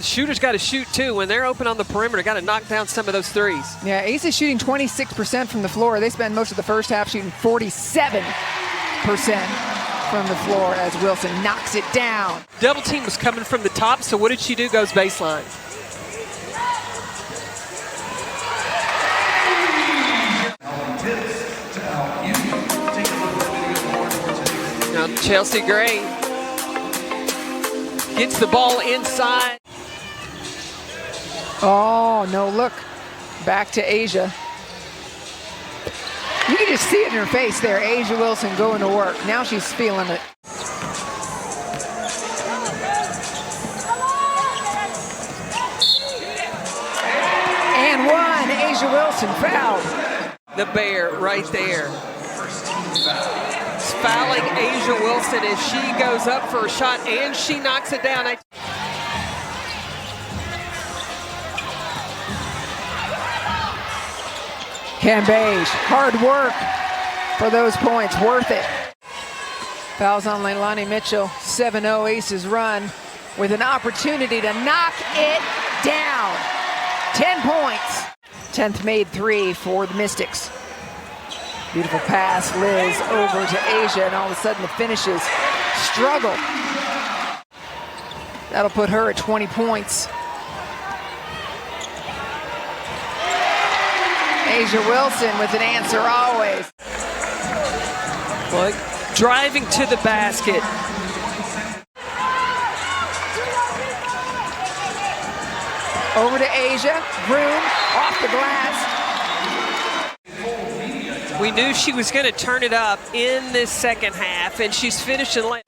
shooters got to shoot too. When they're open on the perimeter, got to knock down some of those threes. Yeah, Ace is shooting 26% from the floor. They spend most of the first half shooting 47% from the floor as Wilson knocks it down. Double team was coming from the top, so what did she do? Goes baseline. Now Chelsea Gray gets the ball inside. Oh, no look. Back to A'ja. You can just see it in her face there. A'ja Wilson going to work. Now she's feeling it. And one. A'ja Wilson fouled. The Bear right there. It's fouling A'ja Wilson as she goes up for a shot and she knocks it down. Cambage, hard work for those points, worth it. Fouls on Leilani Mitchell, 7-0 Aces run with an opportunity to knock it down. 10 points. 10th made three for the Mystics. Beautiful pass, Liz over to A'ja, and all of a sudden the finishes struggle. That'll put her at 20 points. A'ja Wilson with an answer always. Well, driving to the basket. Over to A'ja, Broome off the glass. We knew she was going to turn it up in this second half, and she's finishing late.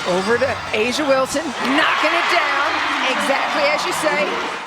Over to A'ja Wilson, knocking it down, exactly as you say.